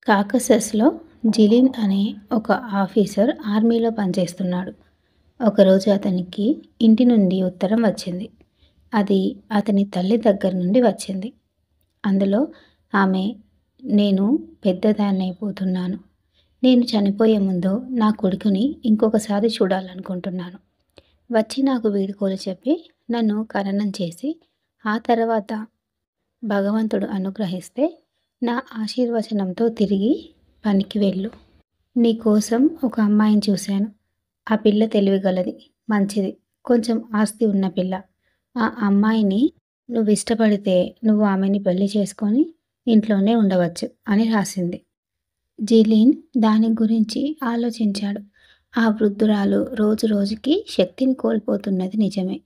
కాకసస్‌లో జిలిన్ అనే ఒక ఆఫీసర్ ఆర్మీలో పనిచేస్తున్నాడు. ఒకరోజు అతనికి ఇంటి నుండి ఉత్తరం వచ్చింది. అది అతని తల్లి దగ్గర నుండి వచ్చింది. అందులో ఆమె, "నేను పెద్దదాన్నైపోతున్నాను. నేను చనిపోయే ముందు నా కొడుకుని ఇంకొకసారి చూడాలనుకుంటున్నాను. వచ్చి నాకు వీడ్కోలు చెప్పి నన్ను ఖననం చేసి ఆ తర్వాత భగవంతుడు అనుగ్రహిస్తే నా ఆశీర్వచనంతో తిరిగి పనికి వెళ్ళు. నీకోసం ఒక అమ్మాయిని చూశాను. ఆ పిల్ల తెలివిగలది, మంచిది, కొంచెం ఆస్తి ఉన్న పిల్ల. ఆ అమ్మాయిని నువ్విష్టపడితే నువ్వు ఆమెని పెళ్లి చేసుకొని ఇంట్లోనే ఉండవచ్చు" అని రాసింది. జిలీన్ దాని గురించి ఆలోచించాడు. ఆ వృద్ధురాలు రోజు రోజుకి శక్తిని కోల్పోతున్నది నిజమే.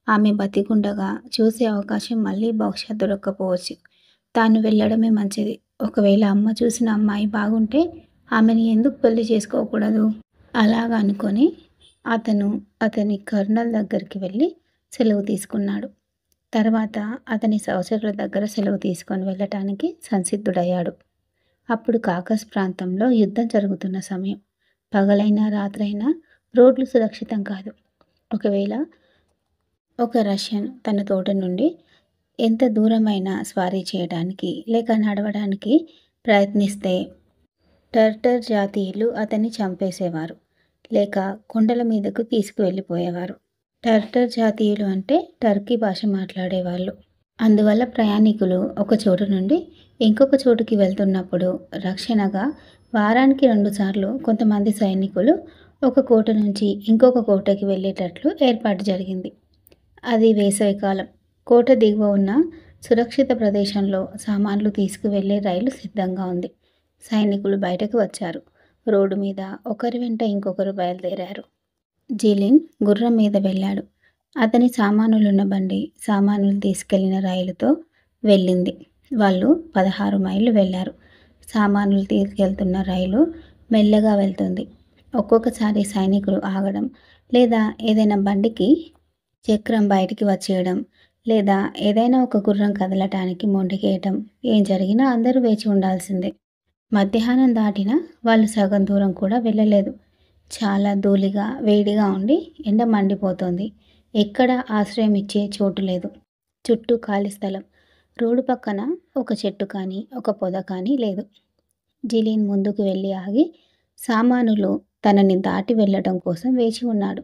ఆమె బతికుండగా చూసే అవకాశం మళ్ళీ బహుశా దొరక్కపోవచ్చు. తాను వెళ్ళడమే మంచిది. ఒకవేళ అమ్మ చూసిన అమ్మాయి బాగుంటే ఆమెని ఎందుకు పెళ్లి చేసుకోకూడదు? అలాగ అనుకొని అతను అతని కర్నల్ దగ్గరికి వెళ్ళి సెలవు తీసుకున్నాడు. తర్వాత అతని సహచరుల దగ్గర సెలవు తీసుకొని వెళ్ళటానికి సంసిద్ధుడయ్యాడు. అప్పుడు కాకస్ ప్రాంతంలో యుద్ధం జరుగుతున్న సమయం. పగలైనా రాత్రైనా రోడ్లు సురక్షితం కాదు. ఒకవేళ ఒక రష్యన్ తన తోట నుండి ఎంత దూరమైనా స్వారీ చేయడానికి లేక నడవడానికి ప్రయత్నిస్తే టర్టర్ జాతీయులు అతన్ని చంపేసేవారు, లేక కొండల మీదకు తీసుకువెళ్ళిపోయేవారు. టర్టర్ జాతీయులు అంటే టర్కీ భాష మాట్లాడేవాళ్ళు. అందువల్ల ప్రయాణికులు ఒక చోటు నుండి ఇంకొక చోటుకి వెళ్తున్నప్పుడు రక్షణగా వారానికి 2 సార్లు కొంతమంది సైనికులు ఒక కోట నుంచి ఇంకొక కోటకి వెళ్ళేటట్లు ఏర్పాటు జరిగింది. అది వేసవికాలం. కోట దిగువ ఉన్న సురక్షిత ప్రదేశంలో సామాన్లు తీసుకువెళ్ళే రైలు సిద్ధంగా ఉంది. సైనికులు బయటకు వచ్చారు. రోడ్డు మీద ఒకరి వెంట ఇంకొకరు బయలుదేరారు. జిలిన్ గుర్రం మీద వెళ్ళాడు. అతని సామానులున్న బండి సామానులు తీసుకెళ్లిన రైలుతో వెళ్ళింది. వాళ్ళు 16 మైళ్ళు వెళ్ళారు. సామానులు తీసుకెళ్తున్న రైలు మెల్లగా వెళ్తుంది. ఒక్కొక్కసారి సైనికులు ఆగడం, లేదా ఏదైనా బండికి చక్రం బయటికి వచ్చేయడం, లేదా ఏదైనా ఒక గుర్రం కదలటానికి మొండికేయటం, ఏం జరిగినా అందరూ వేచి ఉండాల్సిందే. మధ్యాహ్నం దాటినా వాళ్ళు సగం దూరం కూడా వెళ్ళలేదు. చాలా ధూళిగా, వేడిగా ఉండి ఎండ మండిపోతోంది. ఎక్కడా ఆశ్రయం ఇచ్చే చోటు లేదు. చుట్టూ ఖాళీ స్థలం. రోడ్డు పక్కన ఒక చెట్టు కానీ, ఒక పొద కానీ లేదు. జిలీన్ ముందుకు వెళ్ళి ఆగి సామానులు తనని దాటి వెళ్ళటం కోసం వేచి ఉన్నాడు.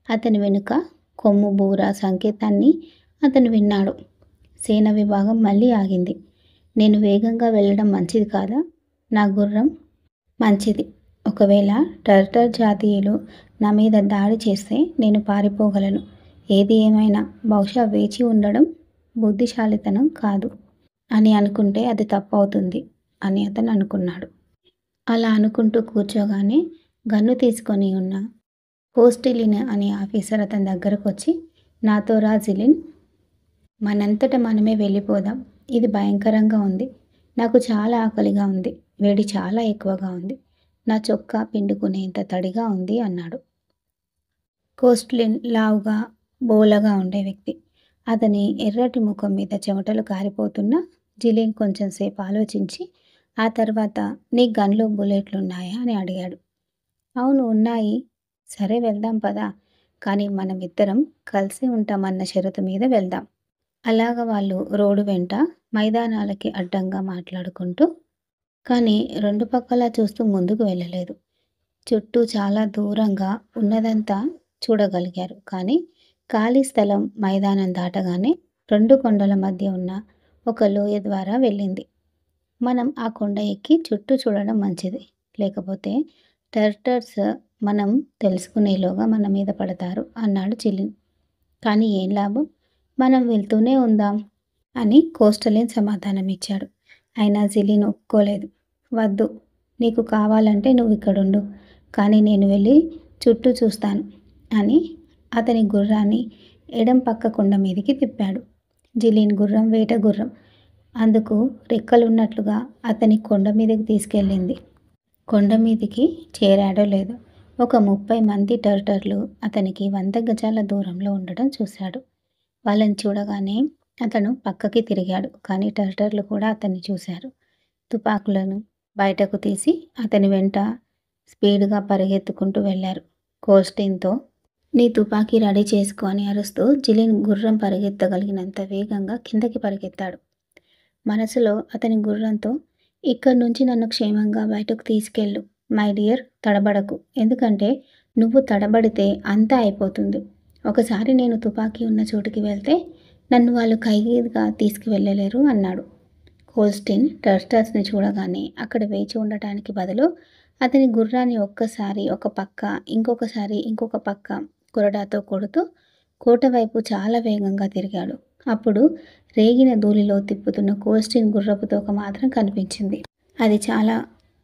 అతని వెనుక కొమ్ము బూర సంకేతాన్ని అతను విన్నాడు. సేన విభాగం మళ్ళీ ఆగింది. "నేను వేగంగా వెళ్ళడం మంచిది కాదా? నా గుర్రం మంచిది. ఒకవేళ టర్టర్ జాతీయులు నా మీద దాడి చేస్తే నేను పారిపోగలను. ఏది ఏమైనా బహుశా వేచి ఉండడం బుద్ధిశాలితనం కాదు అని అనుకుంటే అది తప్పవుతుంది" అని అతను అనుకున్నాడు. అలా అనుకుంటూ కూర్చోగానే గన్ను తీసుకొని ఉన్న కోస్టిలిన్ అనే ఆఫీసర్ అతని దగ్గరకు వచ్చి, "నాతో రా జిలిన్. మనంతట మనమే వెళ్ళిపోదాం. ఇది భయంకరంగా ఉంది. నాకు చాలా ఆకలిగా ఉంది. వేడి చాలా ఎక్కువగా ఉంది. నా చొక్కా పిండుకునేంత తడిగా ఉంది" అన్నాడు. కోస్టిలిన్ లావుగా, బోలగా ఉండే వ్యక్తి. అతని ఎర్రటి ముఖం మీద చెమటలు కారిపోతున్నా జిలిన్ కొంచెం సేపు ఆలోచించి ఆ తర్వాత, "నీ గన్లో బుల్లెట్లున్నాయా" అని అడిగాడు. "అవును, ఉన్నాయి." "సరే వెళ్దాం పదా. కానీ మనమిద్దరం కలిసి ఉంటామన్న షరతు మీద వెళ్దాం." అలాగ వాళ్ళు రోడ్డు వెంట మైదానాలకి అడ్డంగా మాట్లాడుకుంటూ, కానీ రెండు పక్కలా చూస్తూ ముందుకు వెళ్ళలేదు. చుట్టూ చాలా దూరంగా ఉన్నదంతా చూడగలిగారు. కానీ ఖాళీ స్థలం మైదానం దాటగానే 2 కొండల మధ్య ఉన్న ఒక లోయ ద్వారా వెళ్ళింది. "మనం ఆ కొండ ఎక్కి చుట్టూ చూడడం మంచిది. లేకపోతే టర్టర్స్ మనం తెలుసుకునేలోగా మన మీద పడతారు" అన్నాడు జిలిన్. "కానీ ఏం లాభం? మనం వెళ్తూనే ఉందాం" అని కోస్టిలిన్ సమాధానమిచ్చాడు. అయినా జిలిన్ ఒప్పుకోలేదు. "వద్దు, నీకు కావాలంటే నువ్విక్కడుండు. కానీ నేను వెళ్ళి చుట్టూ చూస్తాను" అని అతని గుర్రాన్ని ఎడం పక్క కొండ మీదికి తిప్పాడు. జిలిన్ గుర్రం వేట గుర్రం. అందుకు రెక్కలున్నట్లుగా అతని కొండ మీదకి తీసుకెళ్ళింది. కొండ మీదికి చేరాడో లేదో ఒక 30 మంది టర్టర్లు అతనికి 100 గజాల దూరంలో ఉండడం చూశాడు. వాళ్ళని చూడగానే అతను పక్కకి తిరిగాడు. కానీ టర్టర్లు కూడా అతన్ని చూశారు. తుపాకులను బయటకు తీసి అతని వెంట స్పీడ్‌గా పరిగెత్తుకుంటూ వెళ్లారు. కోల్‌స్టీన్‌తో "నీ తుపాకీ రెడీ చేసుకో" అని అరుస్తూ జిలిన్ గుర్రం పరిగెత్తగలిగినంత వేగంగా కిందకి పరిగెత్తాడు. మనసులో అతని గుర్రంతో "ఇక్కడి నుంచి నన్ను క్షేమంగా బయటకు తీసుకెళ్ళు మై డియర్, తడబడకు. ఎందుకంటే నువ్వు తడబడితే అంతా అయిపోతుంది. ఒకసారి నేను తుపాకీ ఉన్న చోటుకి వెళ్తే నన్ను వాళ్ళు ఖైదీగా తీసుకువెళ్ళలేరు" అన్నాడు. కోల్‌స్టీన్ టర్టర్స్‌ని చూడగానే అక్కడ వేచి ఉండటానికి బదులు అతని గుర్రాన్ని ఒక్కసారి ఒక పక్క, ఇంకొకసారి ఇంకొక పక్క కొరడాతో కొడుతూ కోట వైపు చాలా వేగంగా తిరిగాడు. అప్పుడు రేగిన ధూళిలో తిప్పుతున్న కోల్‌స్టీన్ గుర్రపు తోక మాత్రం కనిపించింది. అది చాలా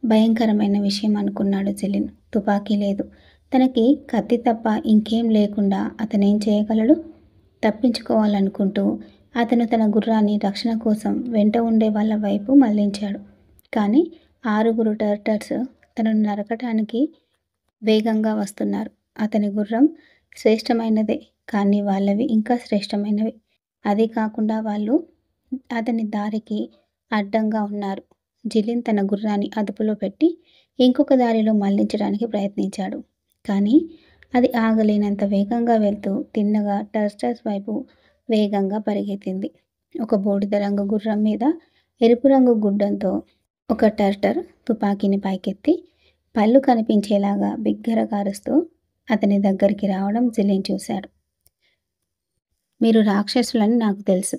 భయంకరమైన విషయం అనుకున్నాడు జిలిన్. తుపాకీ లేదు. తనకి కత్తి తప్ప ఇంకేం లేకుండా అతనేం చేయగలడు? తప్పించుకోవాలనుకుంటూ అతను తన గుర్రాన్ని రక్షణ కోసం వెంట ఉండే వాళ్ళ వైపు మళ్లించాడు. కానీ 6 టర్టర్స్ తనను నరకటానికి వేగంగా వస్తున్నారు. అతని గుర్రం శ్రేష్టమైనదే, కానీ వాళ్ళవి ఇంకా శ్రేష్టమైనవి. అదీ కాకుండా వాళ్ళు అతని దారికి అడ్డంగా ఉన్నారు. జిలిన్ తన గుర్రాన్ని అదుపులో పెట్టి ఇంకొక దారిలో మళ్లించడానికి ప్రయత్నించాడు. కానీ అది ఆగలేనంత వేగంగా వెళ్తూ తిన్నగా టర్టర్స్ వైపు వేగంగా పరిగెత్తింది. ఒక బూడిద రంగు గుర్రం మీద ఎరుపు రంగు గుడ్డంతో ఒక టర్టర్ తుపాకీని పైకెత్తి పళ్ళు కనిపించేలాగా బిగ్గరగా అరుస్తూ అతని దగ్గరికి రావడం జిలిన్ చూశాడు. "మీరు రాక్షసులని నాకు తెలుసు.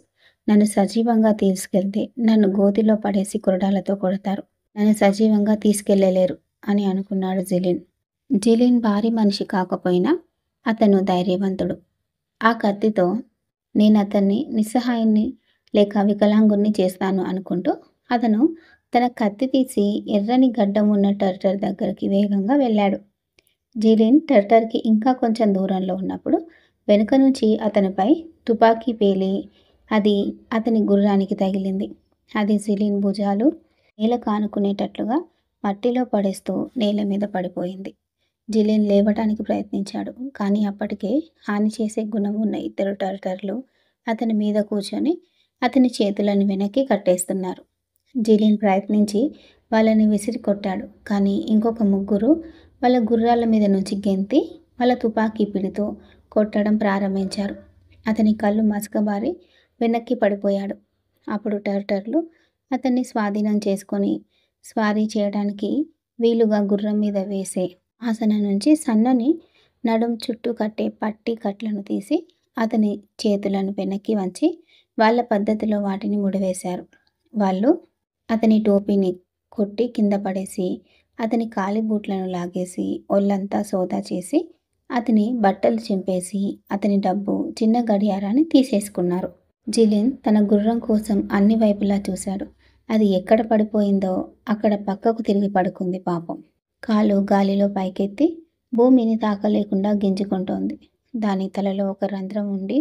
నన్ను సజీవంగా తీసుకెళ్తే నన్ను గోతిలో పడేసి కొరడాలతో కొడతారు. నన్ను సజీవంగా తీసుకెళ్లలేరు" అని అనుకున్నాడు జిలిన్. జిలిన్ భారీ మనిషి కాకపోయినా అతను ధైర్యవంతుడు. ఆ కత్తితో నేనతన్ని నిస్సహాయుణ్ణి లేక వికలాంగుణ్ణి చేస్తాను అనుకుంటూ అతను తన కత్తి తీసి ఎర్రని గడ్డం ఉన్న టర్టర్ దగ్గరికి వేగంగా వెళ్ళాడు. జిలిన్ టర్టర్‌కి ఇంకా కొంచెం దూరంలో ఉన్నప్పుడు వెనుక నుంచి అతనిపై తుపాకీ పేలి అది అతని గుర్రానికి తగిలింది. అది జిలిన్ భుజాలు నేలకు ఆనుకునేటట్లుగా మట్టిలో పడేస్తూ నేల మీద పడిపోయింది. జిలిన్ లేవటానికి ప్రయత్నించాడు. కానీ అప్పటికే హాని చేసే గుణం ఉన్న 2 టర్టర్లు అతని మీద కూర్చొని అతని చేతులను వెనక్కి కట్టేస్తున్నారు. జిలిన్ ప్రయత్నించి వాళ్ళని విసిరి కొట్టాడు. కానీ ఇంకొక 3 వాళ్ళ గుర్రాల మీద నుంచి గెంతి వాళ్ళ తుపాకీ పిడితో కొట్టడం ప్రారంభించారు. అతని కళ్ళు మసకబారి వెనక్కి పడిపోయాడు. అప్పుడు టర్టర్లు అతన్ని స్వాధీనం చేసుకొని స్వారీ చేయడానికి వీలుగా గుర్రం మీద వేసే ఆసనం నుంచి సన్నని నడుం చుట్టూ కట్టే పట్టీ కట్లను తీసి అతని చేతులను వెనక్కి వంచి వాళ్ళ పద్ధతిలో వాటిని ముడివేశారు. వాళ్ళు అతని టోపీని కొట్టి కింద పడేసి అతని కాలి బూట్లను లాగేసి ఒళ్ళంతా సోదా చేసి అతని బట్టలు చింపేసి అతని డబ్బు, చిన్న గడియారాన్ని తీసేసుకున్నారు. జిలిన్ తన గుర్రం కోసం అన్ని వైపులా చూశాడు. అది ఎక్కడ పడిపోయిందో అక్కడ పక్కకు తిరిగి పడుకుంది పాపం. కాలు గాలిలో పైకెత్తి భూమిని తాకలేకుండా గింజుకుంటోంది. దాని తలలో ఒక రంధ్రం ఉండి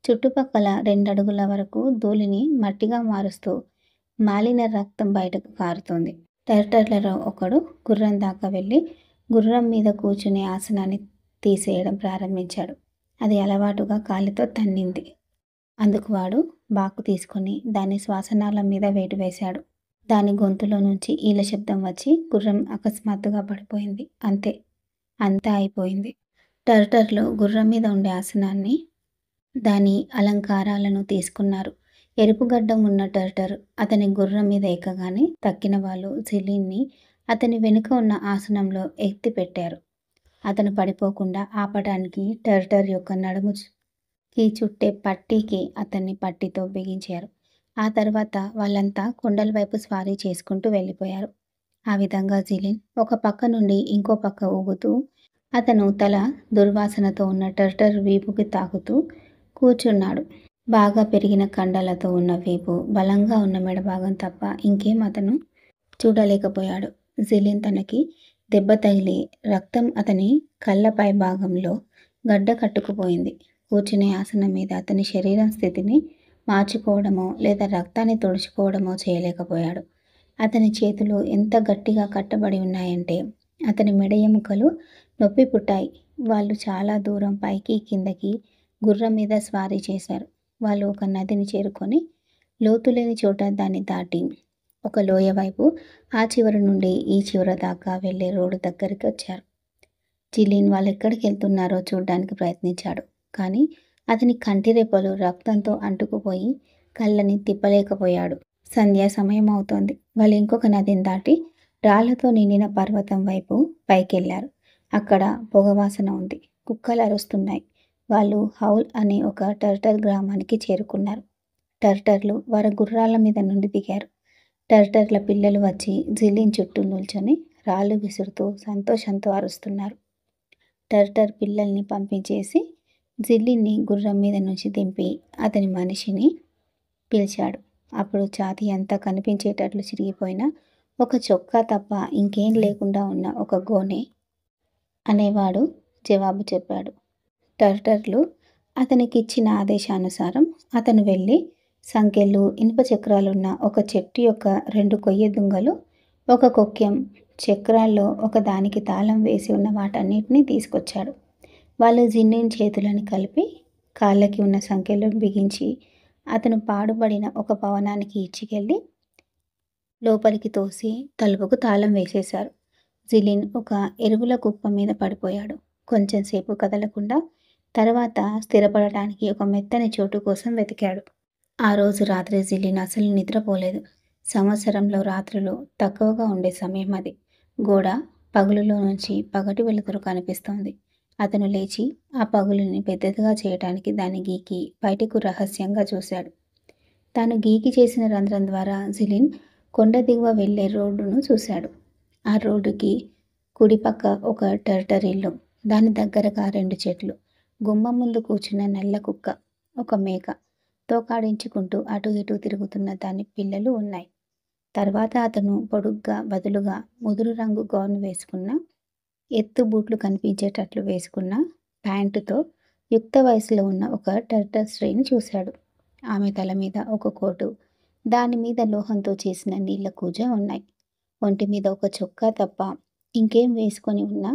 చుట్టుపక్కల 2 అడుగుల వరకు ధూళిని మట్టిగా మారుస్తూ మాలిన రక్తం బయటకు కారుతోంది. టర్టర్లలో ఒకడు గుర్రం దాకా వెళ్ళి గుర్రం మీద కూర్చునే ఆసనాన్ని తీసేయడం ప్రారంభించాడు. అది అలవాటుగా కాలితో తన్నింది. అందుకు వాడు బాకు తీసుకొని దాని శ్వాసనాళం మీద వేటు వేశాడు. దాని గొంతులో నుంచి ఈల శబ్దం వచ్చి గుర్రం అకస్మాత్తుగా పడిపోయింది. అంతే, అంతా అయిపోయింది. టర్టర్లు గుర్రం మీద ఉండే ఆసనాన్ని, దాని అలంకారాలను తీసుకున్నారు. ఎరుపు గడ్డం ఉన్న టర్టర్ అతని గుర్రం మీద ఎక్కగానే తక్కిన వాళ్ళు జిలిన్ని అతని వెనుక ఉన్న ఆసనంలో ఎత్తి పెట్టారు. అతను పడిపోకుండా ఆపటానికి టర్టర్ యొక్క నడుముకి చుట్టే పట్టీకి అతన్ని పట్టీతో బిగించారు. ఆ తర్వాత వాళ్ళంతా కొండల వైపు స్వారీ చేసుకుంటూ వెళ్ళిపోయారు. ఆ విధంగా జిలిన్ ఒక పక్క నుండి ఇంకో పక్క ఊగుతూ అతను తల దుర్వాసనతో ఉన్న టర్టర్ వీపుకి తాకుతూ కూర్చున్నాడు. బాగా పెరిగిన కండలతో ఉన్న వీపు, బలంగా ఉన్న మెడభాగం తప్ప ఇంకేం అతను చూడలేకపోయాడు. జిలిన్ తనకి దెబ్బ తగిలి రక్తం అతని కళ్ళ పై భాగంలో గడ్డ కట్టుకుపోయింది. కూర్చునే ఆసనం మీద అతని శరీరం స్థితిని మార్చుకోవడమో లేదా రక్తాన్ని తుడుచుకోవడమో చేయలేకపోయాడు. అతని చేతులు ఎంత గట్టిగా కట్టబడి ఉన్నాయంటే అతని మెడ ఎముకలు నొప్పి పుట్టాయి. వాళ్ళు చాలా దూరం పైకి కిందకి గుర్రం మీద స్వారీ చేశారు. వాళ్ళు ఒక నదిని చేరుకొని లోతులేని చోట దాన్ని దాటి ఒక లోయ వైపు ఆ చివరి నుండి ఈ చివర దాకా వెళ్ళే రోడ్డు దగ్గరికి వచ్చారు. జిలీన్ వాళ్ళెక్కడికి వెళ్తున్నారో చూడ్డానికి ప్రయత్నించాడు. కానీ అతని కంటి రెప్పలు రక్తంతో అంటుకుపోయి కళ్ళని తిప్పలేకపోయాడు. సంధ్యా సమయం అవుతోంది. వాళ్ళు ఇంకొక నదిని దాటి రాళ్లతో నిండిన పర్వతం వైపు పైకెళ్లారు. అక్కడ పొగవాసన ఉంది. కుక్కలు అరుస్తున్నాయి. వాళ్ళు హౌల్ అనే ఒక టర్టర్ గ్రామానికి చేరుకున్నారు. టర్టర్లు వారి గుర్రాల మీద నుండి దిగారు. టర్టర్ల పిల్లలు వచ్చి జిలీన్ చుట్టూ నిల్చొని రాళ్ళు విసురుతూ సంతోషంతో అరుస్తున్నారు. టర్టర్ పిల్లల్ని పంపించేసి జిల్లీని గుర్రం మీద నుంచి దింపి అతని మనిషిని పిలిచాడు. అప్పుడు ఛాతీ అంతా కనిపించేటట్లు చిరిగిపోయిన ఒక చొక్కా తప్ప ఇంకేం లేకుండా ఉన్న ఒక గోనె అనేవాడు జవాబు చెప్పాడు. టర్టర్లు అతనికిచ్చిన ఆదేశానుసారం అతను వెళ్ళి సంకెళ్ళు, ఇనుప చక్రాలున్న ఒక చెట్టు యొక్క 2 కొయ్య దుంగలు, ఒక కొక్కెం, చక్రాల్లో ఒక దానికి తాళం వేసి ఉన్న వాటన్నిటినీ తీసుకొచ్చాడు. వాళ్ళు జిన్నీన్ చేతులని కలిపి కాళ్ళకి ఉన్న సంకెళ్ళను బిగించి అతను పాడుబడిన ఒక భవనానికి ఇచ్చికెళ్ళి లోపలికి తోసి తలుపుకు తాళం వేసేశారు. జిలీన్ ఒక ఎరువుల కుప్ప మీద పడిపోయాడు. కొంచెం సేపు కదలకుండా తర్వాత స్థిరపడటానికి ఒక మెత్తని చోటు కోసం వెతికాడు. ఆ రోజు రాత్రి జిలీన్ అసలు నిద్రపోలేదు. సంవత్సరంలో రాత్రులు తక్కువగా ఉండే సమయం అది. గోడ పగులులో నుంచి పగటి వెలుతురు కనిపిస్తోంది. అతను లేచి ఆ పగులుని పెద్దదిగా చేయటానికి దాన్ని గీకి బయటకు రహస్యంగా చూశాడు. తాను గీకి చేసిన రంధ్రం ద్వారా జిలీన్ కొండ దిగువ వెళ్లే రోడ్డును చూశాడు. ఆ రోడ్డుకి కుడిపక్క ఒక టర్టర్ ఇల్లు, దాని దగ్గరగా 2 చెట్లు, గుమ్మం ముందు కూర్చున్న నల్ల కుక్క, ఒక మేక, తోకాడించుకుంటూ అటు ఇటు తిరుగుతున్న దాని పిల్లలు ఉన్నాయి. తర్వాత అతను పొడుగ్గా బదులుగా ముదురు రంగు గౌన్ వేసుకున్న, ఎత్తు బూట్లు కనిపించేటట్లు వేసుకున్న ప్యాంటుతో యుక్త వయసులో ఉన్న ఒక టర్టర్ స్త్రీని చూశాడు. ఆమె తల మీద ఒక కోటు, దాని మీద లోహంతో చేసిన నీళ్ల కూజ ఉన్నాయి. ఒంటి మీద ఒక చొక్కా తప్ప ఇంకేం వేసుకొని ఉన్న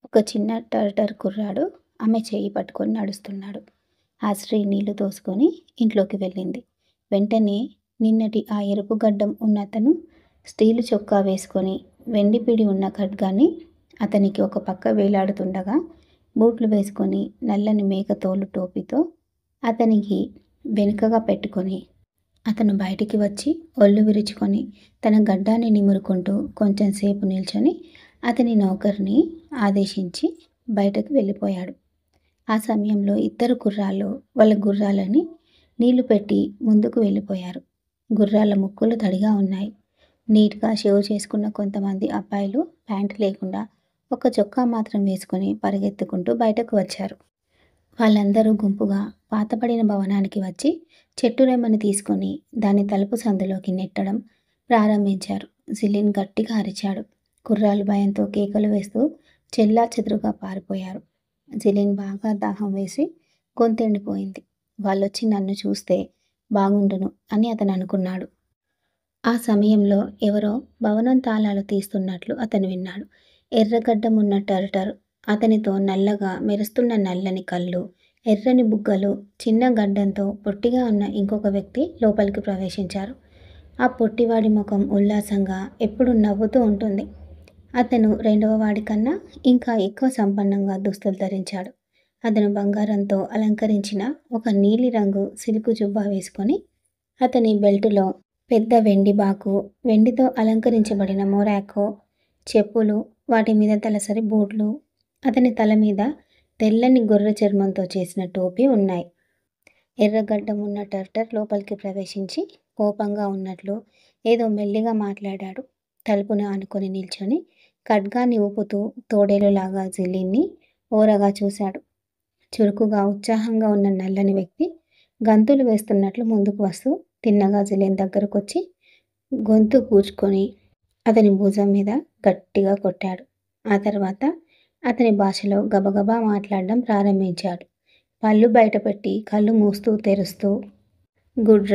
ఒక చిన్న టర్టర్ కుర్రాడు ఆమె చేయి పట్టుకొని నడుస్తున్నాడు. ఆ స్త్రీ నీళ్లు తోసుకొని ఇంట్లోకి వెళ్ళింది. వెంటనే నిన్నటి ఆ ఎరుపు గడ్డం ఉన్న అతను స్టీలు చొక్కా వేసుకొని వెండి పిడి ఉన్న ఖడ్గాన్ని అతనికి ఒక పక్క వేలాడుతుండగా బూట్లు వేసుకొని నల్లని మేక తోలు టోపీతో అతనికి వెనుకగా పెట్టుకొని అతను బయటికి వచ్చి ఒళ్ళు విరుచుకొని తన గడ్డాన్ని నిమురుకుంటూ కొంచెం సేపు నిల్చొని అతని నౌకర్ని ఆదేశించి బయటకు వెళ్ళిపోయాడు. ఆ సమయంలో 2 గుర్రాలు వాళ్ళ గుర్రాలని నీళ్లు పెట్టి ముందుకు వెళ్ళిపోయారు. గుర్రాల ముక్కులు తడిగా ఉన్నాయి. నీట్గా షేవ్ చేసుకున్న కొంతమంది అబ్బాయిలు ప్యాంటు లేకుండా ఒక చొక్కా మాత్రం వేసుకొని పరిగెత్తుకుంటూ బయటకు వచ్చారు. వాళ్ళందరూ గుంపుగా పాతబడిన భవనానికి వచ్చి చెట్టు రెమ్మని తీసుకొని దాని తలుపు సందులోకి నెట్టడం ప్రారంభించారు. జిలీన్ గట్టిగా అరిచాడు. గుర్రాలు భయంతో కేకలు వేస్తూ చెల్లాచెదురుగా పారిపోయారు. జిలీన్ బాగా దాహం వేసి గొంతెండిపోయింది. వాళ్ళొచ్చి నన్ను చూస్తే బాగుండును అని అతను అనుకున్నాడు. ఆ సమయంలో ఎవరో భవనం తాళాలు తీస్తున్నట్లు అతను విన్నాడు. ఎర్రగడ్డమున్న టర్టర్, అతనితో నల్లగా మెరుస్తున్న నల్లని కళ్ళు, ఎర్రని బుగ్గలు, చిన్న గడ్డంతో పొట్టిగా ఉన్న ఇంకొక వ్యక్తి లోపలికి ప్రవేశించారు. ఆ పొట్టివాడి ముఖం ఉల్లాసంగా ఎప్పుడూ నవ్వుతూ ఉంటుంది. అతను రెండవ వాడి కన్నా ఇంకా ఎక్కువ సంపన్నంగా దుస్తులు ధరించాడు. అతను బంగారంతో అలంకరించిన ఒక నీలి రంగు సిల్కు జుబ్బా వేసుకొని అతని బెల్టులో పెద్ద వెండి బాకు, వెండితో అలంకరించబడిన మొరాకో చెప్పులు, వాటి మీద తలసరి బూట్లు, అతని తల మీద తెల్లని గొర్రె చర్మంతో చేసిన టోపీ ఉన్నాయి. ఎర్రగడ్డం ఉన్న టర్టర్ లోపలికి ప్రవేశించి కోపంగా ఉన్నట్లు ఏదో మెల్లిగా మాట్లాడాడు. తలుపును ఆనుకొని నిల్చొని ఖడ్గాన్ని ఊపుతూ తోడేలులాగా జిలీన్ని ఓరగా చూశాడు. చురుకుగా ఉత్సాహంగా ఉన్న నల్లని వ్యక్తి గంతులు వేస్తున్నట్లు ముందుకు వస్తూ తిన్నగా జిలీన్ దగ్గరకొచ్చి గొంతు పూడ్చుకొని అతని భుజం మీద గట్టిగా కొట్టాడు. ఆ తర్వాత అతని భాషలో గబగబా మాట్లాడడం ప్రారంభించాడు. పళ్ళు బయటపెట్టి కళ్ళు మూస్తూ తెరుస్తూ గుడ్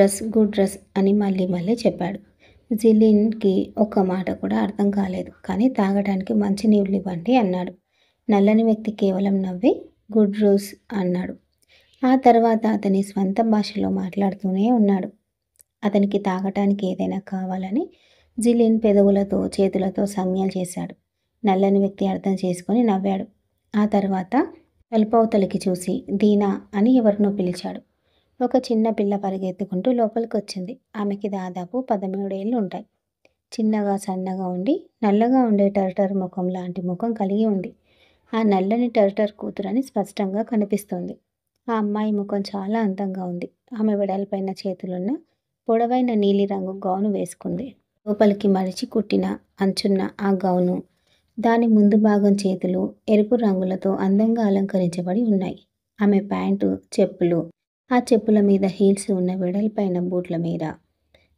డ్రెస్ అని మళ్ళీ మళ్ళీ చెప్పాడు. జిలీన్కి ఒక్క మాట కూడా అర్థం కాలేదు. కానీ తాగడానికి మంచినీళ్ళు ఇవ్వండి అన్నాడు. నల్లని వ్యక్తి కేవలం నవ్వి గుడ్ రూస్ అన్నాడు. ఆ తర్వాత అతని స్వంత భాషలో మాట్లాడుతూనే ఉన్నాడు. అతనికి తాగటానికి ఏదైనా కావాలని జిలిన్ పెదవులతో, చేతులతో సంజ్ఞలు చేశాడు. నల్లని వ్యక్తి అర్థం చేసుకొని నవ్వాడు. ఆ తర్వాత తలుపవతలికి చూసి దీనా అని ఎవరినో పిలిచాడు. ఒక చిన్న పిల్ల పరిగెత్తుకుంటూ లోపలికొచ్చింది. ఆమెకి దాదాపు 13 ఏళ్ళు ఉంటాయి. చిన్నగా, సన్నగా ఉండి, నల్లగా ఉండే టర్టర్ ముఖం లాంటి ముఖం కలిగి ఉంది. ఆ నల్లని టర్టర్ కూతురని స్పష్టంగా కనిపిస్తోంది. ఆ అమ్మాయి ముఖం చాలా అందంగా ఉంది. ఆమె వెడల్పైన చేతులున్న పొడవైన నీలిరంగు గౌను వేసుకుంది. లోపలికి మడిచి కుట్టిన అంచున్న ఆ గౌను, దాని ముందు భాగం చేతులు ఎరుపు రంగులతో అందంగా అలంకరించబడి ఉన్నాయి. ఆమె ప్యాంటు, చెప్పులు, ఆ చెప్పుల మీద హీల్స్ ఉన్న వెడల్పైన బూట్ల మీద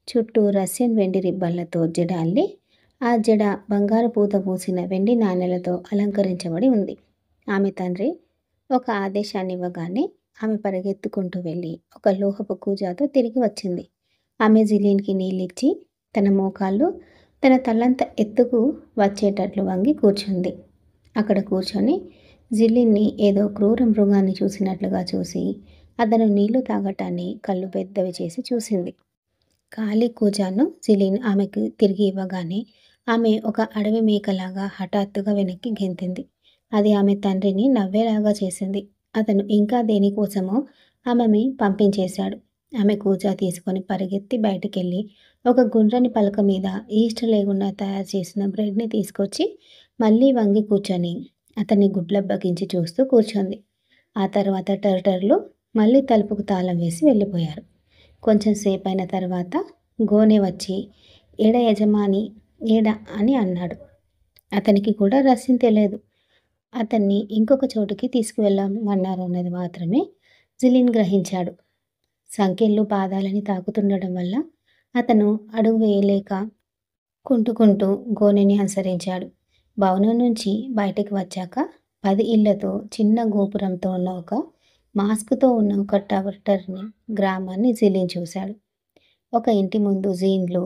చుట్టూ రష్యన్ వెండి రిబ్బన్లతో జడ అల్లి, ఆ జడ బంగారు పూత పూసిన వెండి నాణేలతో అలంకరించబడి ఉంది. ఆమె తండ్రి ఒక ఆదేశాన్ని ఇవ్వగానే ఆమె పరిగెత్తుకుంటూ వెళ్ళి ఒక లోహపు కూజాతో తిరిగి వచ్చింది. ఆమె జిలీన్కి నీళ్ళిచ్చి తన మోకాళ్ళు తన తలంత ఎత్తుకు వచ్చేటట్లు వంగి కూర్చుంది. అక్కడ కూర్చొని జిల్లిన్ని ఏదో క్రూర మృగాన్ని చూసినట్లుగా చూసి అతను నీళ్లు తాగటాన్ని కళ్ళు పెద్దవి చేసి చూసింది. ఖాళీ కూజాను జిలీన్ ఆమెకు తిరిగి ఇవ్వగానే ఆమె ఒక అడవి మేకలాగా హఠాత్తుగా వెనక్కి గెంతింది. అది ఆమె తండ్రిని నవ్వేలాగా చేసింది. అతను ఇంకా దేనికోసమో ఆమెని పంపించేశాడు. ఆమె కూజా తీసుకొని పరిగెత్తి బయటికెళ్ళి ఒక గుండ్రని పలక మీద ఈస్ట్ లేకుండా తయారు చేసిన బ్రెడ్ని తీసుకొచ్చి మళ్ళీ వంగి కూర్చొని అతన్ని గుడ్లబ్బగించి చూస్తూ కూర్చుంది. ఆ తర్వాత టర్టర్లు మళ్ళీ తలుపుకు తాళం వేసి వెళ్ళిపోయారు. కొంచెం సేపైన తర్వాత గోనె వచ్చి ఏడ యజమాని ఏడ అని అన్నాడు. అతనికి కూడా రహస్యం తెలియదు. అతన్ని ఇంకొక చోటుకి తీసుకువెళ్ళమన్నారన్నది మాత్రమే జిలిన్ గ్రహించాడు. సంకెళ్ళు పాదాలని తాకుతుండడం వల్ల అతను అడుగు వేయలేక కుంటుకుంటూ గోనెని అనుసరించాడు. భవనం నుంచి బయటకు వచ్చాక 10 ఇళ్లతో చిన్న గోపురంతో ఉన్న ఒక మాస్క్తో ఉన్న ఒక టవర్టర్ని గ్రామాన్ని జిలిన్ చూశాడు. ఒక ఇంటి ముందు జీన్లు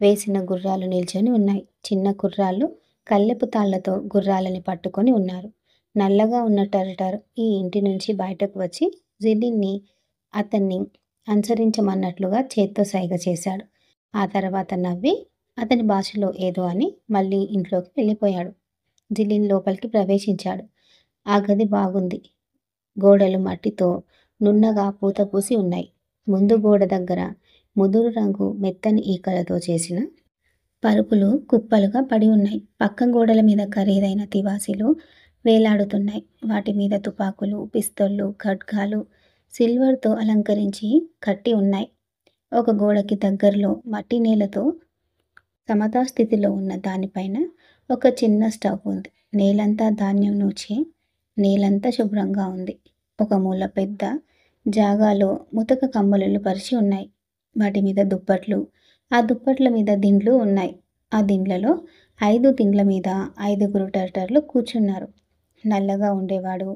వేసిన గుర్రాలు నిల్చొని ఉన్నాయి. చిన్న గుర్రాలు కళ్ళెపు తాళ్లతో గుర్రాలని పట్టుకొని ఉన్నారు. నల్లగా ఉన్న టర్టర్ ఈ ఇంటి నుంచి బయటకు వచ్చి జిలిన్ని అతన్ని అనుసరించమన్నట్లుగా చేత్తో సైగ చేశాడు. ఆ తర్వాత నవ్వి అతని భాషలో ఏదో అని మళ్ళీ ఇంట్లోకి వెళ్ళిపోయాడు. జిలిన్ లోపలికి ప్రవేశించాడు. ఆ గది బాగుంది. గోడలు మట్టితో నున్నగా పూత పూసి ఉన్నాయి. ముందు గోడ దగ్గర ముదురు రంగు మెత్తని ఈకలతో చేసిన పరుపులు కుప్పలుగా పడి ఉన్నాయి. పక్క గోడల మీద ఖరీదైన తివాసీలు వేలాడుతున్నాయి. వాటి మీద తుపాకులు, పిస్తోళ్ళు, ఖడ్గాలు సిల్వర్తో అలంకరించి కట్టి ఉన్నాయి. ఒక గోడకి దగ్గరలో మట్టి నేలతో సమతా స్థితిలో ఉన్న దానిపైన ఒక చిన్న స్టవ్ ఉంది. నేలంతా ధాన్యం నూర్చి నేలంతా శుభ్రంగా ఉంది. ఒక మూల పెద్ద జాగాలో ముతక కమ్మలులు పరిచి ఉన్నాయి. వాటి మీద దుప్పట్లు, ఆ దుప్పట్ల మీద దిండ్లు ఉన్నాయి. ఆ దిండ్లలో 5 దిండ్ల మీద 5గురు టర్టర్లు కూర్చున్నారు. నల్లగా ఉండేవాడు,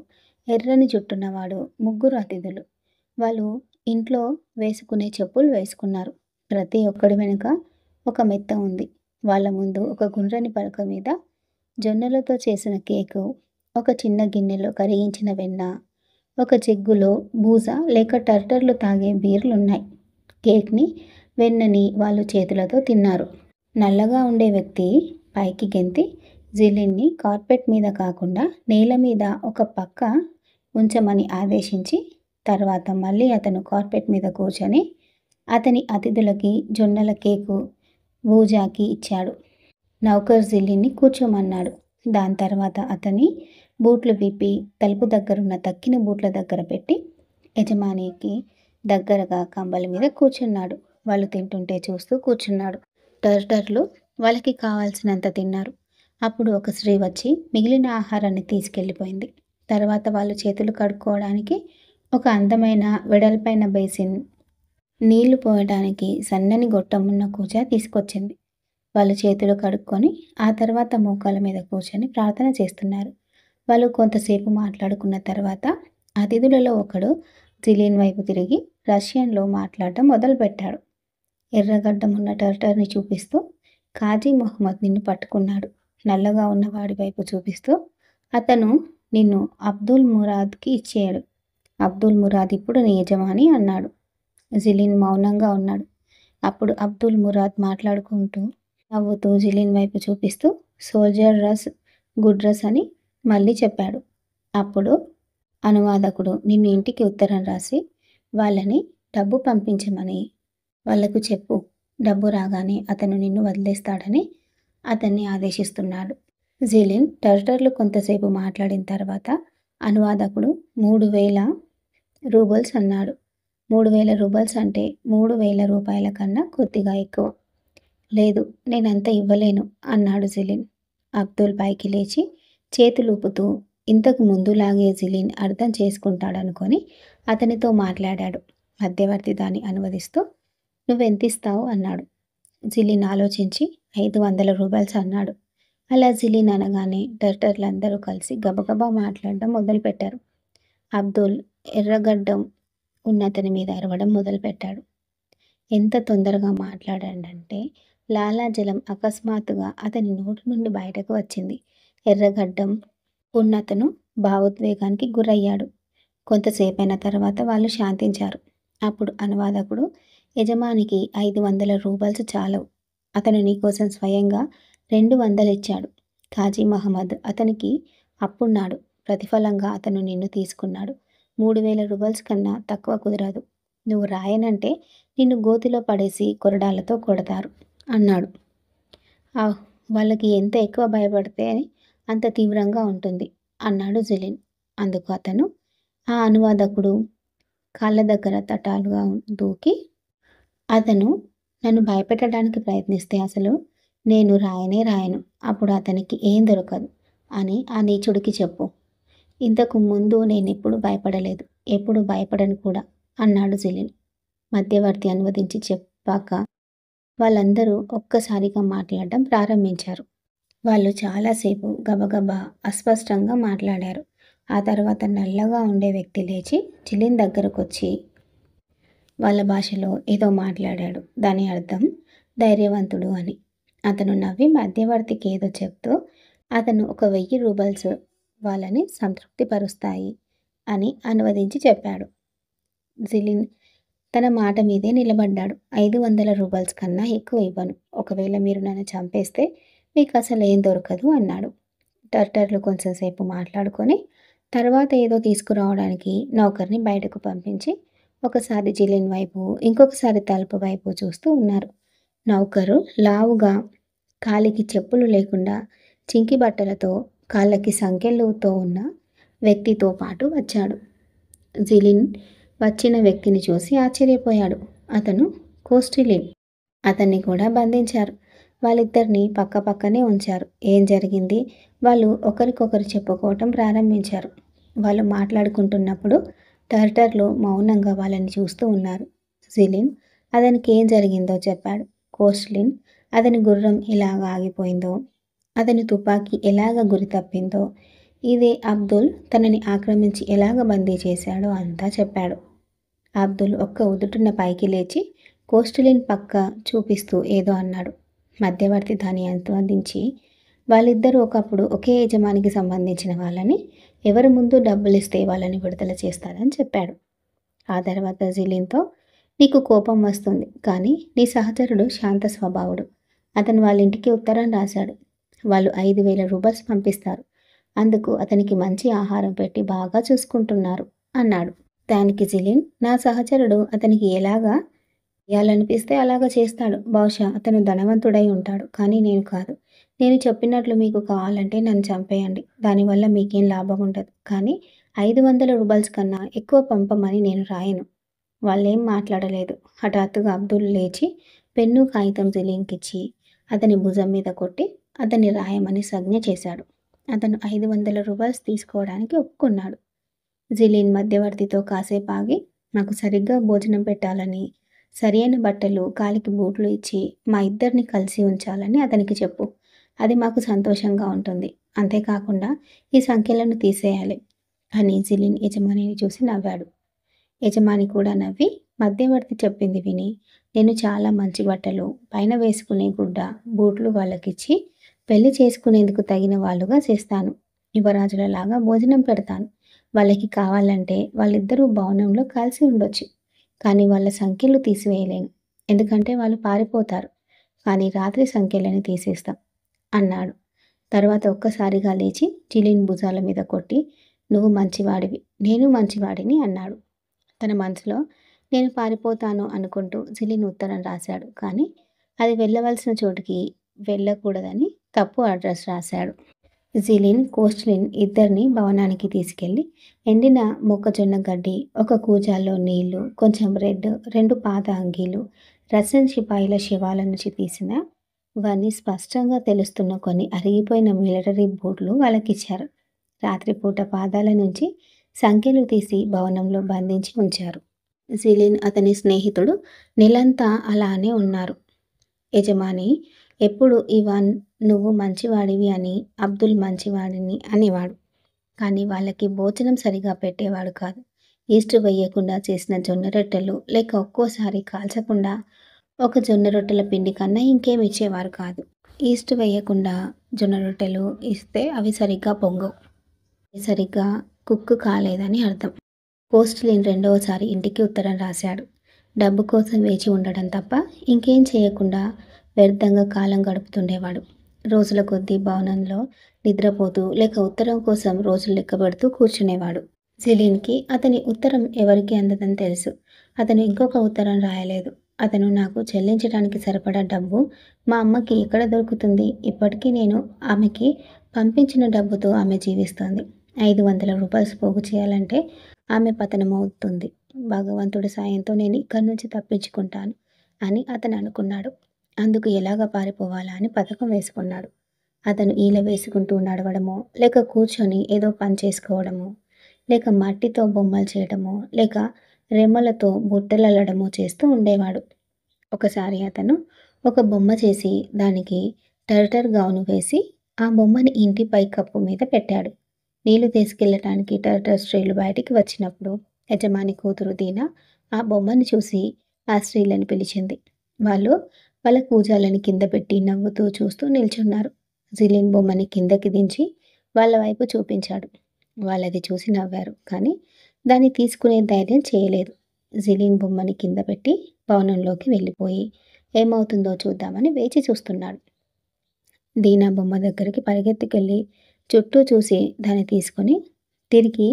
ఎర్రని జుట్టున్నవాడు, 3 అతిథులు. వాళ్ళు ఇంట్లో వేసుకునే చెప్పులు వేసుకున్నారు. ప్రతి ఒక్కడి వెనుక ఒక మెత్త ఉంది. వాళ్ళ ముందు ఒక గుండ్రని పలక మీద జొన్నలతో చేసిన కేకు, ఒక చిన్న గిన్నెలో కరిగించిన వెన్న, ఒక జగ్గులో బూజ లేక టర్టర్లు తాగే బీర్లున్నాయి. కేక్ని, వెన్నని వాళ్ళు చేతులతో తిన్నారు. నల్లగా ఉండే వ్యక్తి పైకి గెంతి జిలిన్ని కార్పెట్ మీద కాకుండా నేల మీద ఒక పక్క ఉంచమని ఆదేశించి తర్వాత మళ్ళీ అతను కార్పెట్ మీద కూర్చొని అతని అతిథులకి జొన్నల కేకు బూజాకి ఇచ్చాడు. నౌకర్ జిలిన్ని కూర్చోమన్నాడు. దాని తర్వాత అతని బూట్లు విప్పి తలుపు దగ్గరున్న తక్కిన బూట్ల దగ్గర పెట్టి యజమానికి దగ్గరగా కంబల మీద కూర్చున్నాడు. వాళ్ళు తింటుంటే చూస్తూ కూర్చున్నాడు. టర్టర్లు వాళ్ళకి కావాల్సినంత తిన్నారు. అప్పుడు ఒక స్త్రీ వచ్చి మిగిలిన ఆహారాన్ని తీసుకెళ్ళిపోయింది. తర్వాత వాళ్ళు చేతులు కడుక్కోవడానికి ఒక అందమైన వెడల్పైన బేసిన్, నీళ్లు పోయడానికి సన్నని గొట్టమున్న కూజా తీసుకొచ్చింది. వాళ్ళు చేతులు కడుక్కొని ఆ తర్వాత మోకాళ్ళ మీద కూర్చొని ప్రార్థన చేస్తున్నారు. వాళ్ళు కొంతసేపు మాట్లాడుకున్న తర్వాత అతిథులలో ఒకడు జిలిన్ వైపు తిరిగి రష్యన్లో మాట్లాడటం మొదలుపెట్టాడు. ఎర్రగడ్డం ఉన్న టర్టర్ని చూపిస్తూ కాజీ మొహమ్మద్ నిన్ను పట్టుకున్నాడు. నల్లగా ఉన్న వాడి వైపు చూపిస్తూ అతను నిన్ను అబ్దుల్ మురాద్కి ఇచ్చాడు. అబ్దుల్ మురాద్ ఇప్పుడు నీ యజమాని అన్నాడు. జిలిన్ మౌనంగా ఉన్నాడు. అప్పుడు అబ్దుల్ మురాద్ మాట్లాడుకుంటూ నవ్వుతూ జిలిన్ వైపు చూపిస్తూ సోల్జర్ రస్ గుడ్ రస్ అని మళ్ళీ చెప్పాడు. అప్పుడు అనువాదకుడు నిన్ను ఇంటికి ఉత్తరం రాసి వాళ్ళని డబ్బు పంపించమని వాళ్లకు చెప్పు. డబ్బు రాగానే అతను నిన్ను వదిలేస్తాడని అతన్ని ఆదేశిస్తున్నాడు. జిలిన్ టర్టర్లు కొంతసేపు మాట్లాడిన తర్వాత అనువాదకుడు 3000 రూబల్స్ అన్నాడు. 3000 రూబల్స్ అంటే 3000 రూపాయల కన్నా కొద్దిగా ఎక్కువ. లేదు, నేనంత ఇవ్వలేను అన్నాడు జిలిన్. అబ్దుల్ పైకి లేచి చేతులూపుతూ ఇంతకు ముందులాగే జిలిన్ అర్థం చేసుకుంటాడనుకొని అతనితో మాట్లాడాడు. మధ్యవర్తి దాన్ని అనువదిస్తూ నువ్వెంతిస్తావు అన్నాడు. జిలిన్ ఆలోచించి 500 రూబల్స్ అన్నాడు. అలా జిలిన్ అనగానే టర్టర్లందరూ కలిసి గబగబా మాట్లాడడం మొదలుపెట్టారు. అబ్దుల్ ఎర్రగడ్డం ఉన్నతని మీద అరవడం మొదలుపెట్టాడు. ఎంత తొందరగా మాట్లాడాడంటే లాలాజలం అకస్మాత్తుగా అతని నోటి నుండి బయటకు వచ్చింది. ఎర్రగడ్డం ఉన్నతను భావోద్వేగానికి గురయ్యాడు. కొంతసేపైన తర్వాత వాళ్ళు శాంతించారు. అప్పుడు అనువాదకుడు యజమానికి 500 రూబల్స్ చాలవు. అతను నీకోసం స్వయంగా 200 ఇచ్చాడు. ఖాజీ మహమ్మద్ అతనికి అప్పున్నాడు. ప్రతిఫలంగా అతను నిన్ను తీసుకున్నాడు. 3000 రూబల్స్ కన్నా తక్కువ కుదరదు. నువ్వు రాయనంటే నిన్ను గోతిలో పడేసి కొరడాలతో కొడతారు అన్నాడు. వాళ్ళకి ఎంత ఎక్కువ భయపడితే అంత తీవ్రంగా ఉంటుంది అన్నాడు జిలిన్. అందుకు అతను ఆ అనువాదకుడు కాళ్ళ దగ్గర తటాలుగా దూకి అతను నన్ను భయపెట్టడానికి ప్రయత్నిస్తే అసలు నేను రాయను. అప్పుడు అతనికి ఏం దొరకదు అని ఆ నీచుడికి చెప్పు. ఇంతకు ముందు నేనెప్పుడు భయపడలేదు, ఎప్పుడు భయపడను కూడా అన్నాడు జిలిన్. మధ్యవర్తి అనువదించి చెప్పాక వాళ్ళందరూ ఒక్కసారిగా మాట్లాడడం ప్రారంభించారు. వాళ్ళు చాలాసేపు గబగబా అస్పష్టంగా మాట్లాడారు. ఆ తర్వాత నల్లగా ఉండే వ్యక్తి లేచి జిలిన్ దగ్గరకొచ్చి వాళ్ళ భాషలో ఏదో మాట్లాడాడు. దాని అర్థం ధైర్యవంతుడు అని. అతను నవ్వి మధ్యవర్తికి ఏదో చెప్తూ అతను 1000 రూబల్స్ వాళ్ళని సంతృప్తిపరుస్తాయి అని అనువదించి చెప్పాడు. జిలిన్ తన మాట మీదే నిలబడ్డాడు. 500 రూబల్స్ కన్నా ఎక్కువ ఇవ్వను. ఒకవేళ మీరు నన్ను చంపేస్తే మీకు అసలు ఏం దొరకదు అన్నాడు. టర్టర్లు కొంచెంసేపు మాట్లాడుకొని తర్వాత ఏదో తీసుకురావడానికి నౌకర్ని బయటకు పంపించి ఒకసారి జిలిన్ వైపు ఇంకొకసారి తలుపు వైపు చూస్తూ ఉన్నారు. నౌకరు లావుగా కాలికి చెప్పులు లేకుండా చింకి బట్టలతో కాళ్ళకి సంకెళ్ళుతో ఉన్న వ్యక్తితో పాటు వచ్చాడు. జిలిన్ వచ్చిన వ్యక్తిని చూసి ఆశ్చర్యపోయాడు. అతను కోస్టిలిన్. అతన్ని కూడా బంధించారు. వాళ్ళిద్దరినీ పక్కపక్కనే ఉంచారు. ఏం జరిగింది వాళ్ళు ఒకరికొకరు చెప్పుకోవటం ప్రారంభించారు. వాళ్ళు మాట్లాడుకుంటున్నప్పుడు టర్టర్లు మౌనంగా వాళ్ళని చూస్తూ ఉన్నారు. జిలిన్ అతనికి ఏం జరిగిందో చెప్పాడు. కోస్టిలిన్ అతని గుర్రం ఎలాగ ఆగిపోయిందో, అతని తుపాకీ ఎలాగ గురి తప్పిందో, ఇదే అబ్దుల్ తనని ఆక్రమించి ఎలాగ బందీ చేశాడో అంతా చెప్పాడు. అబ్దుల్ ఒక్క ఉదుటున పైకి లేచి కోస్టిలిన్ పక్క చూపిస్తూ ఏదో అన్నాడు. మధ్యవర్తి దాన్ని అనువదించి వాళ్ళిద్దరూ ఒకప్పుడు ఒకే యజమానికి సంబంధించిన వాళ్ళని, ఎవరి ముందు డబ్బులిస్తే వాళ్ళని విడుదల చేస్తారని చెప్పాడు. ఆ తర్వాత జిలిన్తో నీకు కోపం వస్తుంది, కానీ నీ సహచరుడు శాంత స్వభావుడు. అతను వాళ్ళ ఇంటికి ఉత్తరం రాశాడు. వాళ్ళు 5000 రూబల్స్ పంపిస్తారు. అందుకు అతనికి మంచి ఆహారం పెట్టి బాగా చూసుకుంటున్నారు అన్నాడు. దానికి జిలిన్ నా సహచరుడు అతనికి ఎలాగా చేయాలనిపిస్తే అలాగా చేస్తాడు. బహుశా అతను ధనవంతుడై ఉంటాడు, కానీ నేను కాదు. నేను చెప్పినట్లు మీకు కావాలంటే నన్ను చంపేయండి. దానివల్ల మీకేం లాభం ఉండదు. కానీ 500 రూబల్స్ కన్నా ఎక్కువ పంపమని నేను రాయను. వాళ్ళేం మాట్లాడలేదు. హఠాత్తుగా అబ్దుల్ లేచి పెన్ను కాగితం జిలిన్కిచ్చి అతని భుజం మీద కొట్టి అతన్ని రాయమని సంజ్ఞ చేశాడు. అతను 500 రూబల్స్ తీసుకోవడానికి ఒప్పుకున్నాడు. జిలిన్ మధ్యవర్తితో కాసేపు ఆగి నాకు సరిగ్గా భోజనం పెట్టాలని, సరియైన బట్టలు, కాలికి బూట్లు ఇచ్చి మా ఇద్దరిని కలిసి ఉంచాలని అతనికి చెప్పు. అది మాకు సంతోషంగా ఉంటుంది. అంతేకాకుండా ఈ సంఖ్యలను తీసేయాలి అని జిలిన్ యజమానిని చూసి నవ్వాడు. యజమాని కూడా నవ్వి మధ్యవర్తి చెప్పింది విని నేను చాలా మంచి బట్టలు, పైన వేసుకునే గుడ్డ, బూట్లు వాళ్ళకిచ్చి పెళ్లి చేసుకునేందుకు తగిన వాళ్ళుగా చేస్తాను. యువరాజులలాగా భోజనం పెడతాను. వాళ్ళకి కావాలంటే వాళ్ళిద్దరూ భవనంలో కలిసి ఉండొచ్చు. కానీ వాళ్ళ సంఖ్యలు తీసివేయలేను. ఎందుకంటే వాళ్ళు పారిపోతారు. కానీ రాత్రి సంఖ్యలని తీసేస్తాం అన్నాడు. తర్వాత ఒక్కసారిగా లేచి జిలిన్ భుజాల మీద కొట్టి, నువ్వు మంచివాడివి, నేను మంచివాడిని అన్నాడు. తన మనసులో నేను పారిపోతాను అనుకుంటూ జిలిన్ ఉత్తరం రాశాడు. కానీ అది వెళ్ళవలసిన చోటుకి వెళ్ళకూడదని తప్పు అడ్రస్ రాశాడు. జిలిన్, కోస్ట్లిన్ ఇద్దరిని భవనానికి తీసుకెళ్ళి ఎండిన మొక్కజొన్న గడ్డి, ఒక కూజాలో నీళ్లు, కొంచెం బ్రెడ్, 2 పాత అంగీలు, రష్యన్ సిపాయిల శవాల నుంచి తీసిన వన్నీ స్పష్టంగా తెలుస్తున్న కొన్ని అరిగిపోయిన మిలిటరీ బూట్లు వాళ్ళకిచ్చారు. రాత్రిపూట పాదాల నుంచి సంఖ్యలు తీసి భవనంలో బంధించి ఉంచారు. జిలిన్, అతని స్నేహితుడు నెలంతా అలానే ఉన్నారు. యజమాని ఎప్పుడు ఇవాన్ నువ్వు మంచివాడివి అని, అబ్దుల్ మంచివాడిని అనేవాడు. కానీ వాళ్ళకి భోజనం సరిగా పెట్టేవాడు కాదు. ఈస్ట్ వేయకుండా చేసిన జొన్న రొట్టెలు, లేక ఒక్కోసారి కాల్చకుండా ఒక జొన్న రొట్టెల పిండి కన్నా ఇంకేం ఇచ్చేవారు కాదు. ఈస్ట్ వేయకుండా జొన్న రొట్టెలు ఇస్తే అవి సరిగ్గా పొంగవు. సరిగ్గా కుక్ కాలేదని అర్థం. కోస్ట్లిన్ రెండవసారి ఇంటికి ఉత్తరం రాశాడు. డబ్బు కోసం వేచి ఉండడం తప్ప ఇంకేం చేయకుండా వ్యర్థంగా కాలం గడుపుతుండేవాడు. రోజుల కొద్దీ భవనంలో నిద్రపోతూ లేక ఉత్తరం కోసం రోజులు లెక్కబెడుతూ కూర్చునేవాడు. జిలిన్కి అతని ఉత్తరం ఎవరికి అందదని తెలుసు. అతను ఇంకొక ఉత్తరం రాయలేదు. అతను నాకు చెల్లించడానికి సరిపడా డబ్బు మా అమ్మకి ఎక్కడ దొరుకుతుంది? ఇప్పటికీ నేను ఆమెకి పంపించిన డబ్బుతో ఆమె జీవిస్తోంది. 500 రూపాయలు పోగు చేయాలంటే ఆమె పతనమవుతుంది. భగవంతుడి సాయంతో నేను ఇక్కడి నుంచి తప్పించుకుంటాను అని అతను అనుకున్నాడు. అందుకు ఎలాగ పారిపోవాలా అని పథకం వేసుకున్నాడు. అతను ఈల వేసుకుంటూ నడవడమో, లేక కూర్చొని ఏదో పని చేసుకోవడమో, లేక మట్టితో బొమ్మలు చేయడమో, లేక రెమ్మలతో బుట్టలల్లడమో చేస్తూ ఉండేవాడు. ఒకసారి అతను ఒక బొమ్మ చేసి దానికి టర్టర్ గౌను వేసి ఆ బొమ్మని ఇంటి పైకప్పు మీద పెట్టాడు. నీళ్లు తీసుకెళ్ళటానికి టర్టర్ స్త్రీలు బయటికి వచ్చినప్పుడు యజమాని కూతురు దీనా ఆ బొమ్మని చూసి ఆ స్త్రీలను పిలిచింది. వాళ్ళు వాళ్ళ కూజాలని కింద పెట్టి నవ్వుతూ చూస్తూ నిల్చున్నారు. జిలిన్ బొమ్మని కిందకి దించి వాళ్ళ వైపు చూపించాడు. వాళ్ళది చూసి నవ్వారు. కానీ దాన్ని తీసుకునే ధైర్యం చేయలేదు. జిలిన్ బొమ్మని కింద పెట్టి భవనంలోకి వెళ్ళిపోయి ఏమవుతుందో చూద్దామని వేచి చూస్తున్నాడు. దీనా బొమ్మ దగ్గరికి పరిగెత్తుకెళ్ళి చుట్టూ చూసి దాన్ని తీసుకొని తిరిగి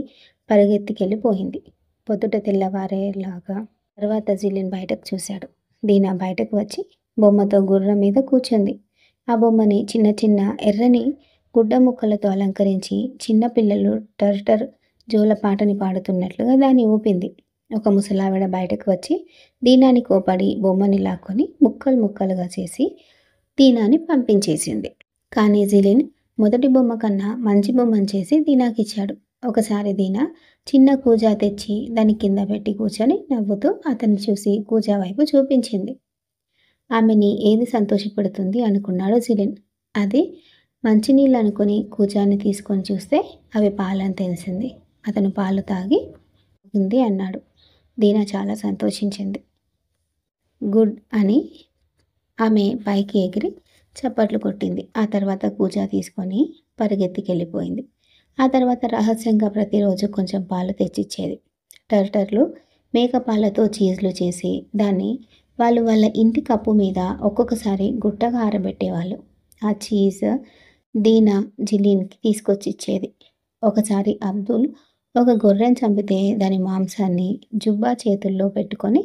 పరిగెత్తుకెళ్ళిపోయింది. పొద్దుట తెల్లవారేలాగా తర్వాత జిలిన్ బయటకు చూశాడు. దీనా బయటకు వచ్చి బొమ్మతో గుర్రం మీద కూర్చుంది. ఆ బొమ్మని చిన్న చిన్న ఎర్రని గుడ్డ ముక్కలతో అలంకరించి చిన్నపిల్లలు టర్టర్ జోలపాటని పాడుతున్నట్లుగా దాన్ని ఊపింది. ఒక ముసలావిడ బయటకు వచ్చి దీనాని కోపడి బొమ్మని లాక్కొని ముక్కలు ముక్కలుగా చేసి దీనాని పంపించేసింది. కానీ జిలిన్ మొదటి బొమ్మ కన్నా మంచి బొమ్మను చేసి దీనాకిచ్చాడు. ఒకసారి దీనా చిన్న కూజా తెచ్చి దాని కింద పెట్టి కూర్చొని నవ్వుతూ అతన్ని చూసి కూజా వైపు చూపించింది. ఆమెని ఏది సంతోషపెడుతుంది అనుకున్నాడు జిలిన్. అది మంచినీళ్ళు అనుకుని కూజాని తీసుకొని చూస్తే అవి పాలని తెలిసింది. అతను పాలు తాగి ఉంది అన్నాడు. దీనా చాలా సంతోషించింది. గుడ్ అని ఆమె పైకి ఎగిరి చప్పట్లు కొట్టింది. ఆ తర్వాత కూజా తీసుకొని పరిగెత్తికెళ్ళిపోయింది. ఆ తర్వాత రహస్యంగా ప్రతిరోజు కొంచెం పాలు తెచ్చిచ్చేది. టర్టర్లు మేక పాలతో చీజ్లు చేసి దాన్ని వాళ్ళు వాళ్ళ ఇంటి కప్పు మీద ఒక్కొక్కసారి గుట్టగా ఆరబెట్టేవాళ్ళు. ఆ చీజ్ దీనా జిలిన్కి తీసుకొచ్చి ఇచ్చేది. ఒకసారి అబ్దుల్ ఒక గొర్రెను చంపితే దాని మాంసాన్ని జుబ్బా చేతుల్లో పెట్టుకొని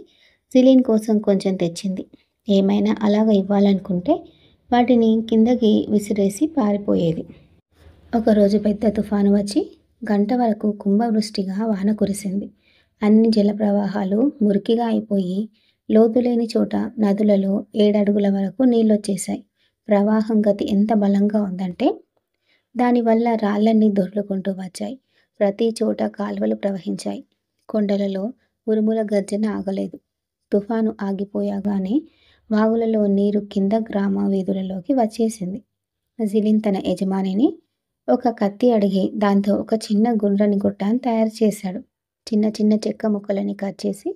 జిలిన్ కోసం కొంచెం తెచ్చింది. ఏమైనా అలాగ ఇవ్వాలనుకుంటే వాటిని కిందకి విసిరేసి పారిపోయేది. ఒకరోజు పెద్ద తుఫాను వచ్చి గంట వరకు కుంభవృష్టిగా వాన కురిసింది. అన్ని జలప్రవాహాలు మురికిగా అయిపోయి లోతులేని చోట నదులలో 7 అడుగుల వరకు నీళ్ళొచ్చేశాయి. ప్రవాహం గతి ఎంత బలంగా ఉందంటే దానివల్ల రాళ్ళన్నీ దొర్లుకుంటూ వచ్చాయి. ప్రతి చోట కాలువలు ప్రవహించాయి. కొండలలో ఉరుముల గర్జన ఆగలేదు. తుఫాను ఆగిపోయాగానే వాగులలో నీరు కింద గ్రామ వీధులలోకి వచ్చేసింది. జిలిన్ తన యజమానిని ఒక కత్తి అడిగి దాంతో ఒక చిన్న గుండ్రని గొట్టాన్ని తయారు చేశాడు. చిన్న చిన్న చెక్క ముక్కలని కట్ చేసి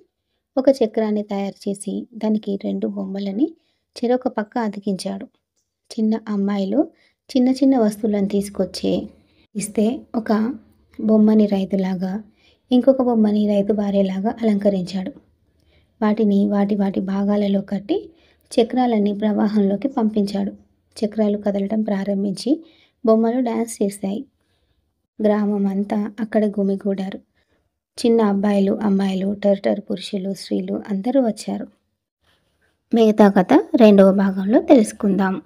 ఒక చక్రాన్ని తయారు చేసి దానికి 2 బొమ్మలని చెరొక పక్క అతికించాడు. చిన్న అమ్మాయిలు చిన్న చిన్న వస్తువులను తీసుకొచ్చి ఇస్తే ఒక బొమ్మని రైతులాగా, ఇంకొక బొమ్మని రైతు భార్యలాగా అలంకరించాడు. వాటిని వాటి వాటి భాగాలలో కట్టి చక్రాలన్నీ ప్రవాహంలోకి పంపించాడు. చక్రాలు కదలడం ప్రారంభించి బొమ్మలు డాన్స్ చేశాయి. గ్రామం అంతా అక్కడ గుమిగూడారు. చిన్న అబ్బాయిలు, అమ్మాయిలు, టర్టర్ పురుషులు, స్త్రీలు అందరూ వచ్చారు. మిగతా కథ రెండవ భాగంలో తెలుసుకుందాం.